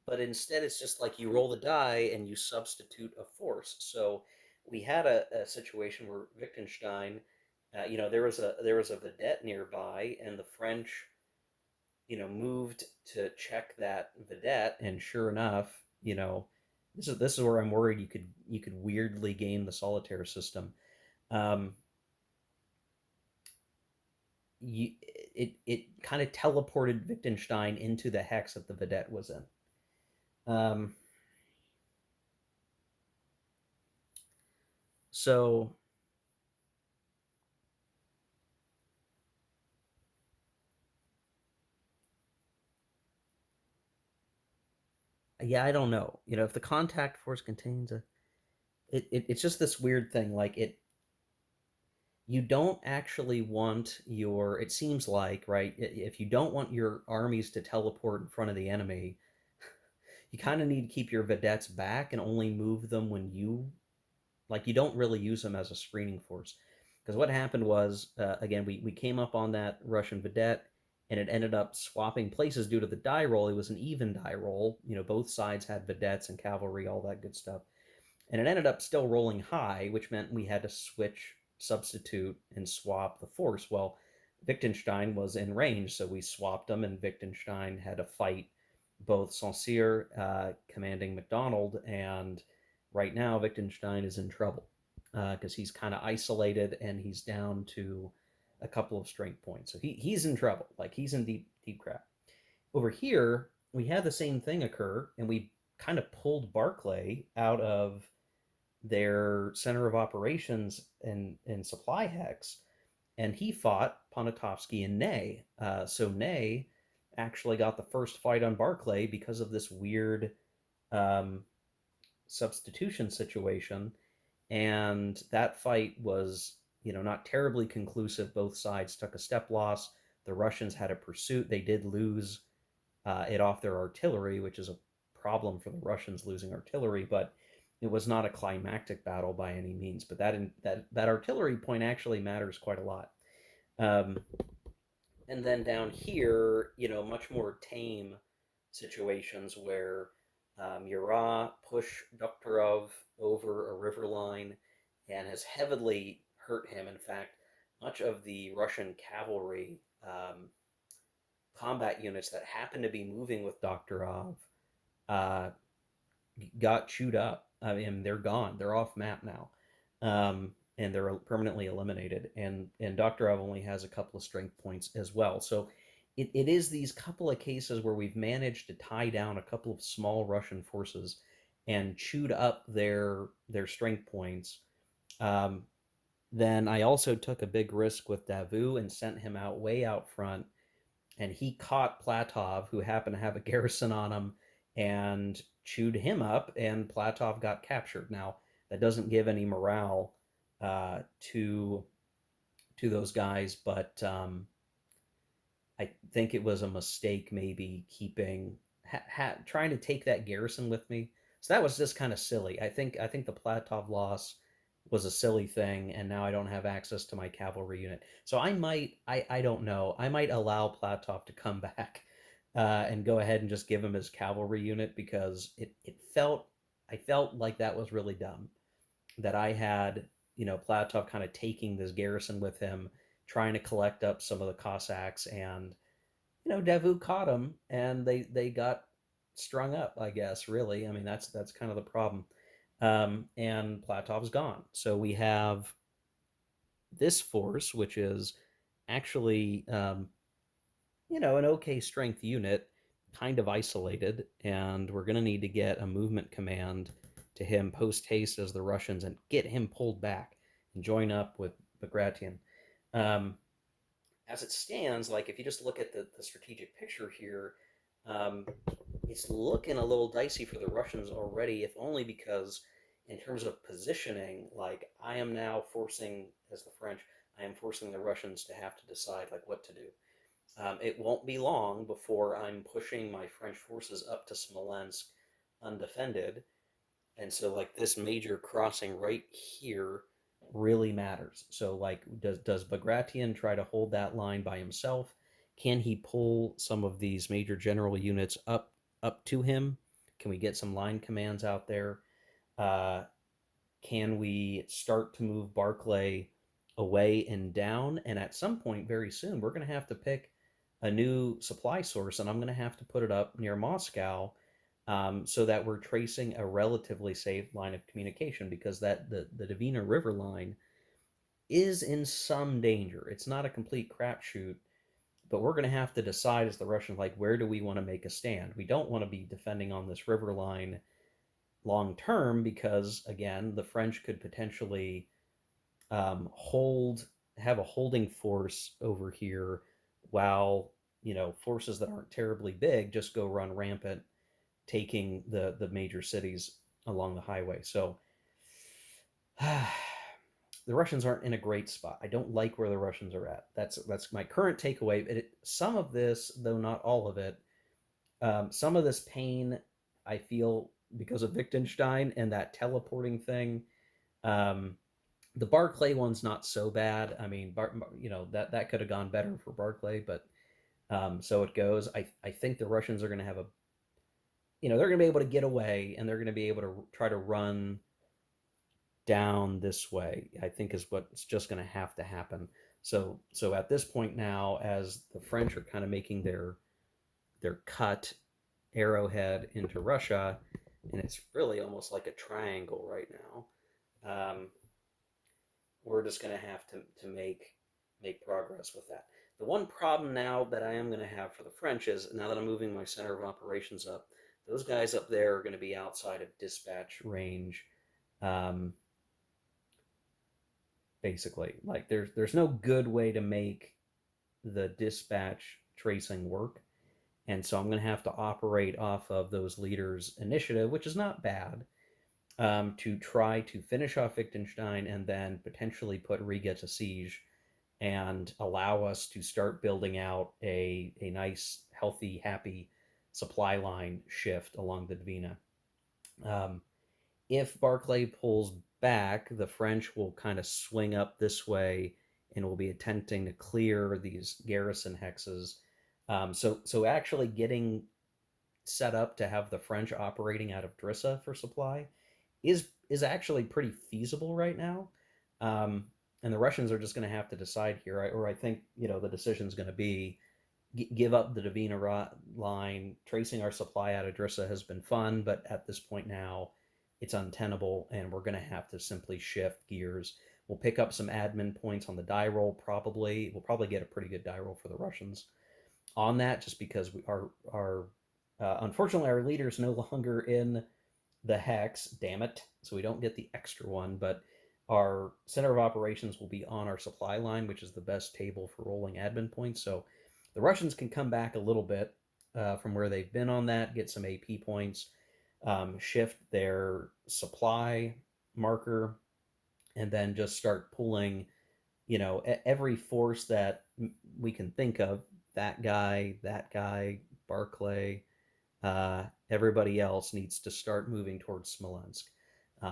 but instead, it's just like you roll the die and you substitute a force. So we had a situation where Wittgenstein, there was a vedette nearby, and the French, moved to check that vedette, and sure enough, this is where I'm worried you could weirdly game the solitaire system. Um, it kind of teleported Wittgenstein into the hex that the vedette was in. Um, so yeah, I don't know. If the contact force contains it's just this weird thing. Like you don't actually want your. It seems like right. If you don't want your armies to teleport in front of the enemy, you kind of need to keep your vedettes back and only move them when you don't really use them as a screening force. Because what happened was, again, we came up on that Russian vedette, and it ended up swapping places due to the die roll. It was an even die roll. Both sides had vedettes and cavalry, all that good stuff. And it ended up still rolling high, which meant we had to switch, substitute, and swap the force. Well, Wittgenstein was in range, so we swapped them, and Wittgenstein had to fight both Saint-Cyr, commanding MacDonald, and right now Wittgenstein is in trouble because he's kind of isolated and he's down to a couple of strength points. So he's in trouble. Like he's in deep deep crap. Over here, we had the same thing occur, and we kind of pulled Barclay out of their center of operations and supply hex, and he fought Poniatowski and Ney. So Ney actually got the first fight on Barclay because of this weird um, substitution situation, and that fight was not terribly conclusive. Both sides took a step loss. The Russians had a pursuit. They did lose it off their artillery, which is a problem for the Russians losing artillery, but it was not a climactic battle by any means. But that artillery point actually matters quite a lot. Um, and then down here, much more tame situations where Murat pushed Doktorov over a river line and has heavily hurt him. In fact, much of the Russian cavalry combat units that happen to be moving with Doktorov uh, got chewed up. I mean, they're gone. They're off map now, and they're permanently eliminated. And Doktorov only has a couple of strength points as well. So it is these couple of cases where we've managed to tie down a couple of small Russian forces and chewed up their strength points. Um, then I also took a big risk with Davout and sent him out way out front, and he caught Platov, who happened to have a garrison on him, and chewed him up, and Platov got captured. Now, that doesn't give any morale to those guys, but I think it was a mistake maybe keeping trying to take that garrison with me. So that was just kind of silly. I think the Platov loss was a silly thing, and now I don't have access to my cavalry unit. So I don't know. I might allow Platov to come back and go ahead and just give him his cavalry unit because I felt like that was really dumb that I had Platov kind of taking this garrison with him, trying to collect up some of the Cossacks, and Davout caught him, and they got strung up, I guess. Really, I mean that's kind of the problem. And Platov's gone, so we have this force, which is actually an okay strength unit, kind of isolated, and we're going to need to get a movement command to him post haste as the Russians and get him pulled back and join up with Bagration. Um, as it stands, like if you just look at the strategic picture here, um, it's looking a little dicey for the Russians already, if only because in terms of positioning, like I am now forcing, as the French, I am forcing the Russians to have to decide like what to do. It won't be long before I'm pushing my French forces up to Smolensk undefended, and so like this major crossing right here really matters. So like does Bagration try to hold that line by himself? Can he pull some of these major general units up to him? Can we get some line commands out there? Uh, can we start to move Barclay away and down? And at some point very soon, we're going to have to pick a new supply source, and I'm going to have to put it up near Moscow, so that we're tracing a relatively safe line of communication, because the Dvina River line is in some danger. It's not a complete crapshoot, but we're going to have to decide as the Russians, like, where do we want to make a stand? We don't want to be defending on this river line long term because, again, the French could potentially hold have a holding force over here while forces that aren't terribly big just go run rampant, taking the major cities along the highway. So the Russians aren't in a great spot. I don't like where the Russians are at. That's my current takeaway. Some of this, though not all of it, some of this pain I feel because of Wittgenstein and that teleporting thing. Um, the Barclay one's not so bad. I mean, that could have gone better for Barclay, but so it goes. I think the Russians are going to have they're going to be able to get away, and they're going to be able to try to run down this way. I think is what's just going to have to happen. So at this point now, as the French are kind of making their cut arrowhead into Russia, and it's really almost like a triangle right now. We're just going to have to make progress with that. The one problem now that I am going to have for the French is, now that I'm moving my center of operations up, those guys up there are going to be outside of dispatch range. Um, Basically, like there's no good way to make the dispatch tracing work, and so I'm going to have to operate off of those leaders' initiative, which is not bad, to try to finish off Wittgenstein and then potentially put Riga to siege and allow us to start building out a nice, healthy, happy supply line shift along the Dvina. Um, if Barclay pulls back, the French will kind of swing up this way and will be attempting to clear these garrison hexes. So actually getting set up to have the French operating out of Drissa for supply is actually pretty feasible right now. Um, and the Russians are just going to have to decide here, or I think the decision is going to be give up the Davina line. Tracing our supply out of Drissa has been fun, but at this point now, it's untenable, and we're going to have to simply shift gears. We'll pick up some admin points on the die roll. Probably we'll probably get a pretty good die roll for the Russians on that, just because we are unfortunately our leader is no longer in the hex. Damn it! So we don't get the extra one, but our center of operations will be on our supply line, which is the best table for rolling admin points. So the Russians can come back a little bit from where they've been on that, get some AP points, shift their supply marker, and then just start pulling, every force that we can think of. That guy, Barclay, everybody else needs to start moving towards Smolensk.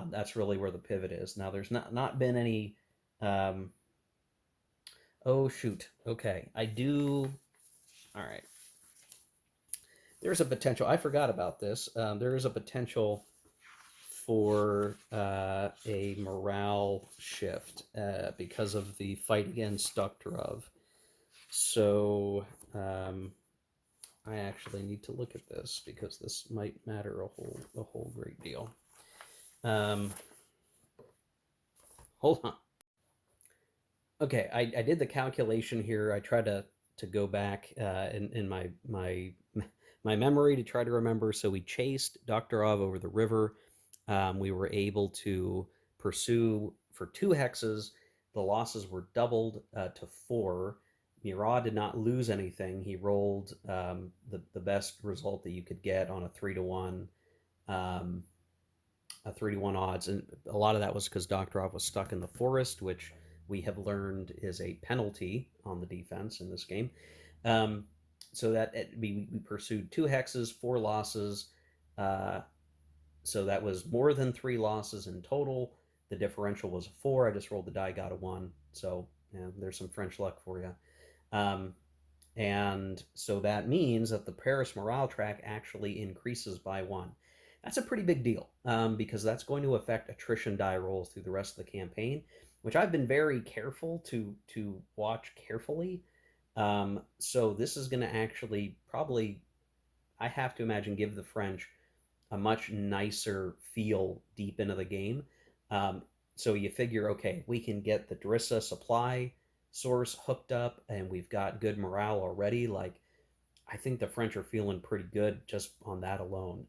That's really where the pivot is. Now, there's not been any. Um, oh shoot. Okay, I do. All right. There's a potential. I forgot about this. There is a potential for a morale shift because of the fight against Doktorov. So I actually need to look at this because this might matter a whole great deal. Um, Hold on. Okay, I did the calculation here. I tried to go back in my memory to try to remember. So we chased Dr. Ov over the river. We were able to pursue for 2 hexes. The losses were doubled to 4. Murat did not lose anything. He rolled the best result that you could get on um, a 3 to 1 odds, and a lot of that was because Doctorov was stuck in the forest, which we have learned is a penalty on the defense in this game. Um, so that we pursued 2 hexes, 4 losses. Uh, so that was more than 3 losses in total. The differential was a 4. I just rolled the die, got a 1. So yeah, there's some French luck for you. Um, and so that means that the Paris morale track actually increases by 1. That's a pretty big deal because that's going to affect attrition die rolls through the rest of the campaign, which I've been very careful to watch carefully. So this is going to actually probably, I have to imagine, give the French a much nicer feel deep into the game. Um, so you figure, okay, we can get the Drissa supply source hooked up, and we've got good morale already. Like, I think the French are feeling pretty good just on that alone.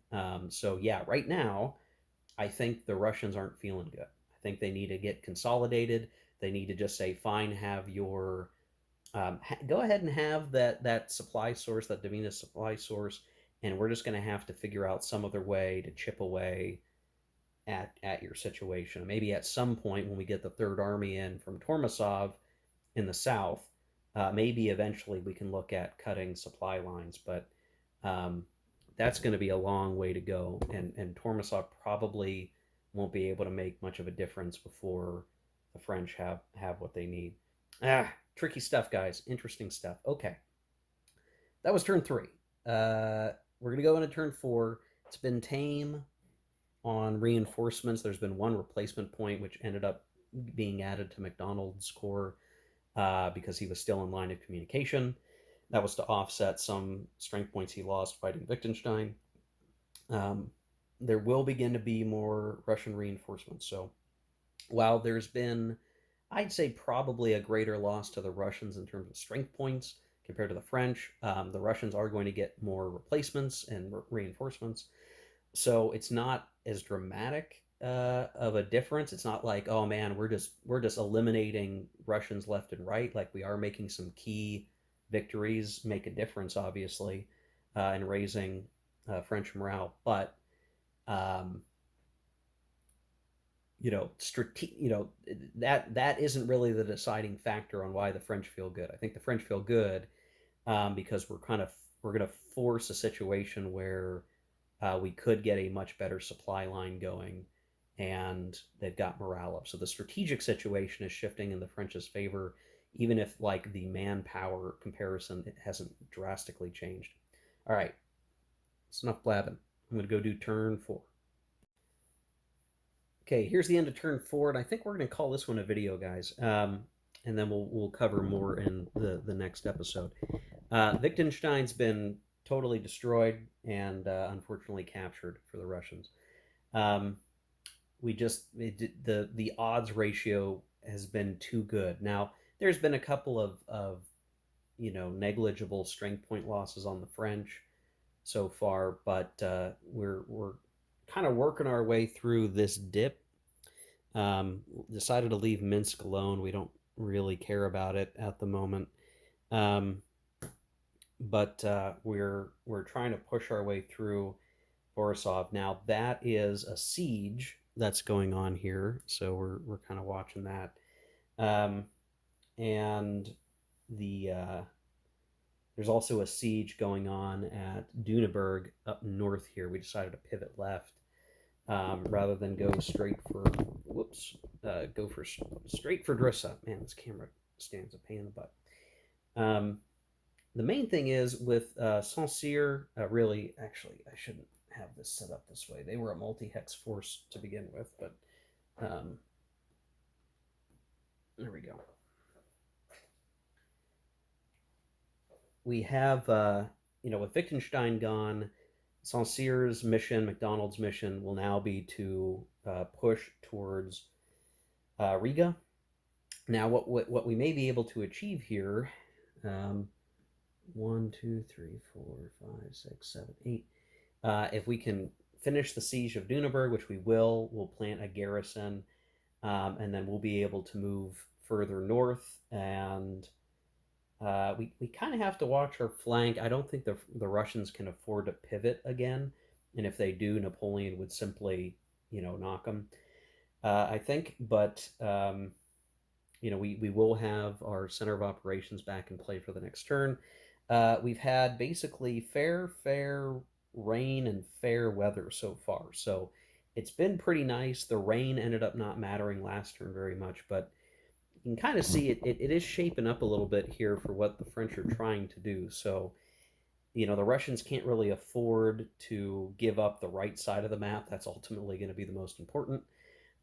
So yeah, right now, I think the Russians aren't feeling good. I think they need to get consolidated. They need to just say, fine, have your go ahead and have that supply source, that Davina supply source, and we're just going to have to figure out some other way to chip away at your situation. Maybe at some point when we get the Third Army in from Tormasov in the south, maybe eventually we can look at cutting supply lines, but um, that's going to be a long way to go, and Tormasov probably won't be able to make much of a difference before the French have what they need. Tricky stuff, guys. Interesting stuff. Okay, that was turn 3. We're gonna go into turn 4. It's been tame on reinforcements. There's been 1 replacement point, which ended up being added to McDonald's corps because he was still in line of communication. That was to offset some strength points he lost fighting Wittgenstein. Um, there will begin to be more Russian reinforcements. So while there's been, I'd say, probably a greater loss to the Russians in terms of strength points compared to the French, the Russians are going to get more replacements and reinforcements. So it's not as dramatic of a difference. It's not like, oh man, we're just eliminating Russians left and right. Like, we are making some key victories make a difference, obviously, in raising French morale. But um, that isn't really the deciding factor on why the French feel good. I think the French feel good because we're going to force a situation where we could get a much better supply line going, and they've got morale up. So the strategic situation is shifting in the French's favor, even if like the manpower comparison it hasn't drastically changed. All right, it's enough blabbing. I'm going to go do turn 4. Okay, here's the end of turn 4, and I think we're going to call this one a video, guys. And then we'll cover more in the next episode. Wittgenstein's been totally destroyed and unfortunately captured for the Russians. Um, we just the odds ratio has been too good. Now there's been a couple of negligible strength point losses on the French so far, but we're kind of working our way through this dip. Decided to leave Minsk alone. We don't really care about it at the moment. Um, but we're trying to push our way through Borisov. Now that is a siege that's going on here, so we're kind of watching that. Um, and the there's also a siege going on at Duneberg up north here. We decided to pivot left rather than go straight for go for straight for Drissa. Man, this camera stands a pain in the butt. Um, the main thing is with Saint Cyr, really, actually, I shouldn't have this set up this way. They were a multi-hex force to begin with, but there we go. We have with Wittgenstein gone, Saint-Cyr's mission, McDonald's mission, will now be to push towards Riga. Now, what we may be able to achieve here, um, 1, 2, 3, 4, 5, 6, 7, 8. If we can finish the siege of Duneberg, which we will, we'll plant a garrison, and then we'll be able to move further north. And we kind of have to watch our flank. I don't think the Russians can afford to pivot again, and if they do, Napoleon would simply knock them. I think, but we will have our center of operations back in play for the next turn. We've had basically fair rain and fair weather so far, so it's been pretty nice. The rain ended up not mattering last turn very much, but you can kind of see it is shaping up a little bit here for what the French are trying to do. So, the Russians can't really afford to give up the right side of the map. That's ultimately going to be the most important.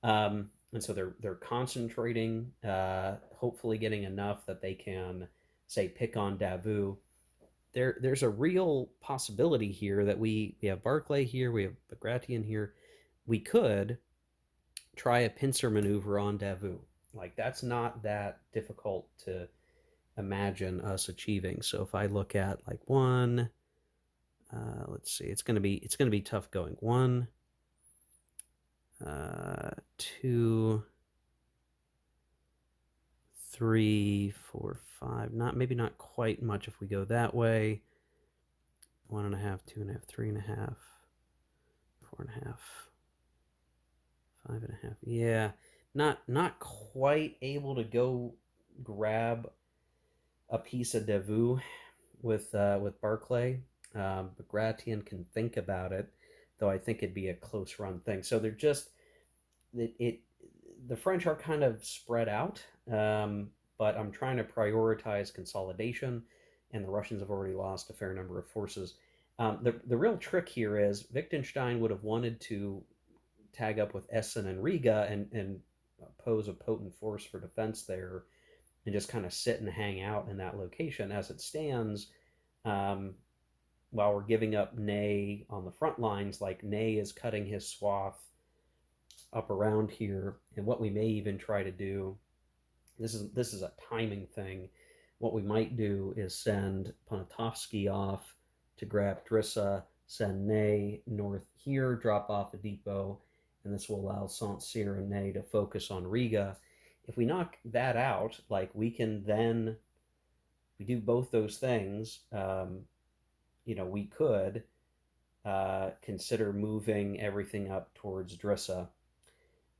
And so they're concentrating, hopefully getting enough that they can say pick on Davout. There's a real possibility here that we have Barclay here, we have Bagration here. We could try a pincer maneuver on Davout. Like that's not that difficult to imagine us achieving. So if I look at like one, let's see, it's gonna be tough going. One, 2, 3, 4, 5. Not quite much if we go that way. 1.5, 2.5, 3.5, 4.5, 5.5. Yeah, not quite able to go grab a piece of Devu with Barclay. Bagration can think about it, though I think it'd be a close run thing. So they're just it the French are kind of spread out, but I'm trying to prioritize consolidation, and the Russians have already lost a fair number of forces. The real trick here is Wittgenstein would have wanted to tag up with Essen and Riga and pose a potent force for defense there and just kind of sit and hang out in that location. As it stands, um, while we're giving up Ney on the front lines, like Ney is cutting his swath up around here, and what we may even try to do, this is a timing thing. What we might do is send Poniatowski off to grab Drissa, send Ney north here, drop off a depot, and this will allow Saint Cyr and Ney to focus on Riga. If we knock that out, like we can then we do both those things. We could consider moving everything up towards Drissa,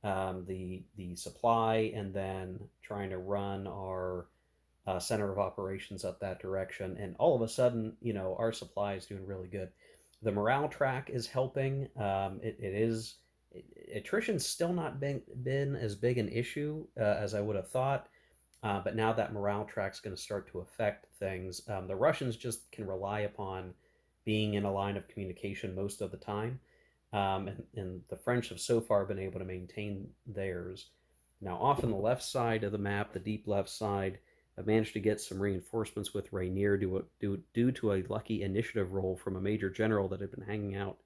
the supply, and then trying to run our center of operations up that direction. And all of a sudden, our supply is doing really good. The morale track is helping. It is attrition's still not been as big an issue as I would have thought. But now that morale track's going to start to affect things. The Russians just can rely upon being in a line of communication most of the time. And the French have so far been able to maintain theirs. Now, off on the left side of the map, the deep left side, I've managed to get some reinforcements with Rainier due to a lucky initiative roll from a major general that had been hanging out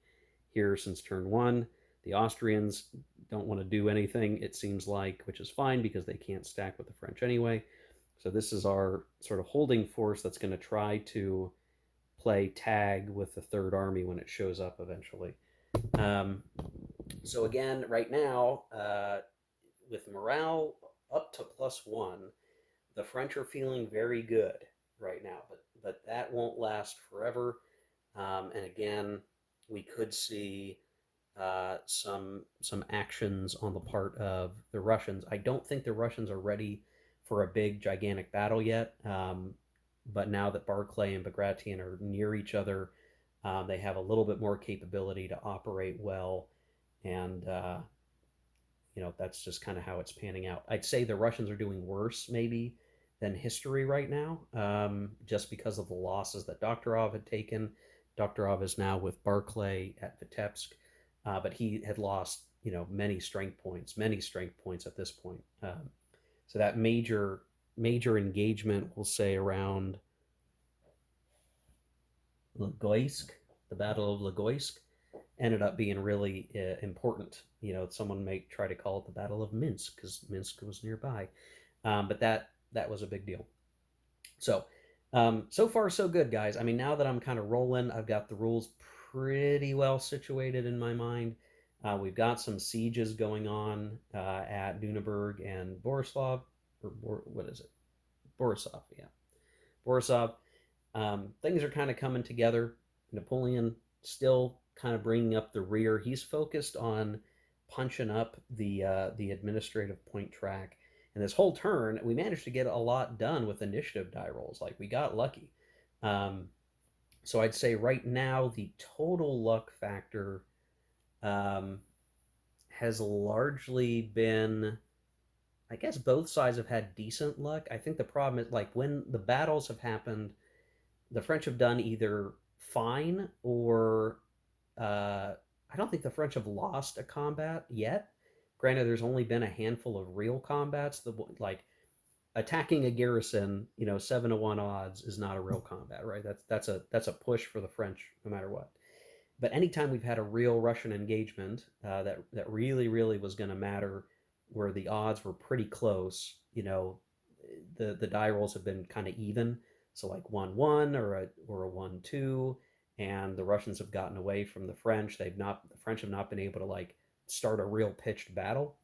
here since turn one. The Austrians don't want to do anything, it seems like, which is fine because they can't stack with the French anyway. So this is our sort of holding force that's going to try to play tag with the Third Army when it shows up eventually. Um, so again, right now, with morale up to +1, the French are feeling very good right now, but that won't last forever. And again, we could see some actions on the part of the Russians. I don't think the Russians are ready for a big gigantic battle yet. But now that Barclay and Bagration are near each other, they have a little bit more capability to operate well, and that's just kind of how it's panning out. I'd say the Russians are doing worse maybe than history right now, just because of the losses that Doktorov had taken. Doktorov is now with Barclay at Vitebsk, but he had lost many strength points at this point. So that major engagement, we'll say around, Logoisk, the Battle of Logoisk, ended up being really important. Someone may try to call it the Battle of Minsk because Minsk was nearby, but that was a big deal. So, so far so good, guys. I mean, now that I'm kind of rolling, I've got the rules pretty well situated in my mind. We've got some sieges going on at Duneberg and Borislav, or what is it? Borisov, yeah, Borisov. Things are kind of coming together. Napoleon still kind of bringing up the rear. He's focused on punching up the administrative point track. And this whole turn, we managed to get a lot done with initiative die rolls. Like we got lucky. Um, so I'd say right now the total luck factor um, has largely been. I guess both sides have had decent luck. I think the problem is like when the battles have happened, the French have done either fine or I don't think the French have lost a combat yet. Granted, there's only been a handful of real combats. Like attacking a garrison, 7-1 odds is not a real combat, right? That's a push for the French, no matter what. But anytime we've had a real Russian engagement that really was going to matter, where the odds were pretty close, the die rolls have been kind of even. So like 1-1 or a 1-2, and the Russians have gotten away from the French have not been able to like start a real pitched battle.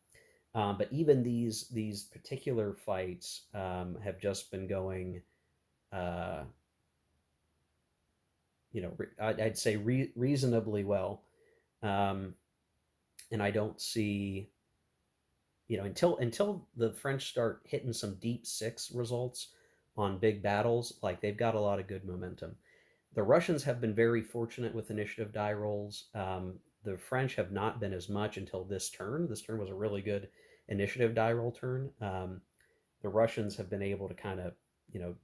But even these particular fights have just been going, uh, I'd say reasonably well. Um, and I don't see, until the French start hitting some deep six results on big battles, like they've got a lot of good momentum. The Russians have been very fortunate with initiative die rolls. The French have not been as much until this turn. This turn was a really good initiative die roll turn. The Russians have been able to kind of, you know,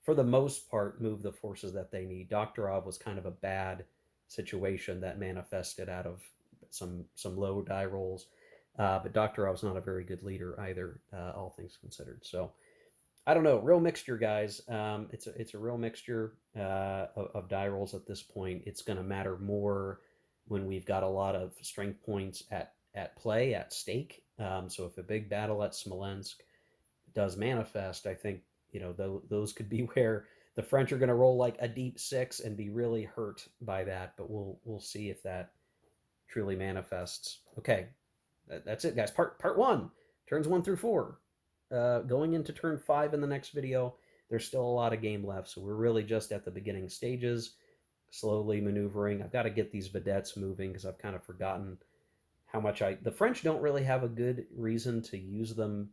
for the most part, move the forces that they need. Doktorov was kind of a bad situation that manifested out of some low die rolls, but Doktorov's not a very good leader either, all things considered. So I don't know, real mixture, guys. It's a real mixture of die rolls at this point. It's going to matter more when we've got a lot of strength points at play at stake. So if a big battle at Smolensk does manifest, I think those could be where the French are going to roll like a deep six and be really hurt by that. But we'll see if that truly manifests. Okay, that's it, guys. Part one, turns 1 through 4. Going into turn 5 in the next video, there's still a lot of game left, so we're really just at the beginning stages, slowly maneuvering. I've got to get these vedettes moving because I've kind of forgotten how much the French don't really have a good reason to use them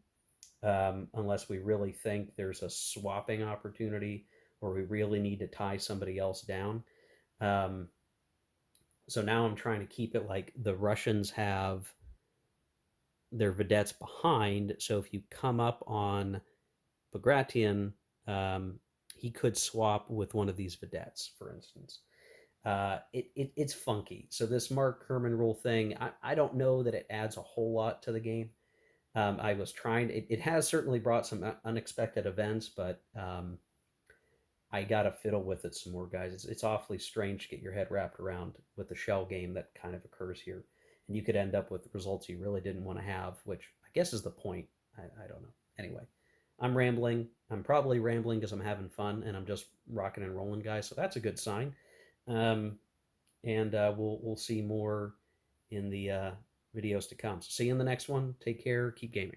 unless we really think there's a swapping opportunity or we really need to tie somebody else down. Um, so now I'm trying to keep it like the Russians have their vedettes behind. So if you come up on Bagration, um, he could swap with one of these vedettes, for instance. It's funky. So this Mark Herman rule thing, I don't know that it adds a whole lot to the game. I was trying. It has certainly brought some unexpected events, but I gotta fiddle with it some more, guys. It's awfully strange to get your head wrapped around with the shell game that kind of occurs here, and you could end up with results you really didn't want to have, which I guess is the point. I don't know. Anyway, I'm rambling. I'm probably rambling because I'm having fun and I'm just rocking and rolling, guys. So that's a good sign. Um, and we'll see more in the videos to come. So see you in the next one. Take care. Keep gaming.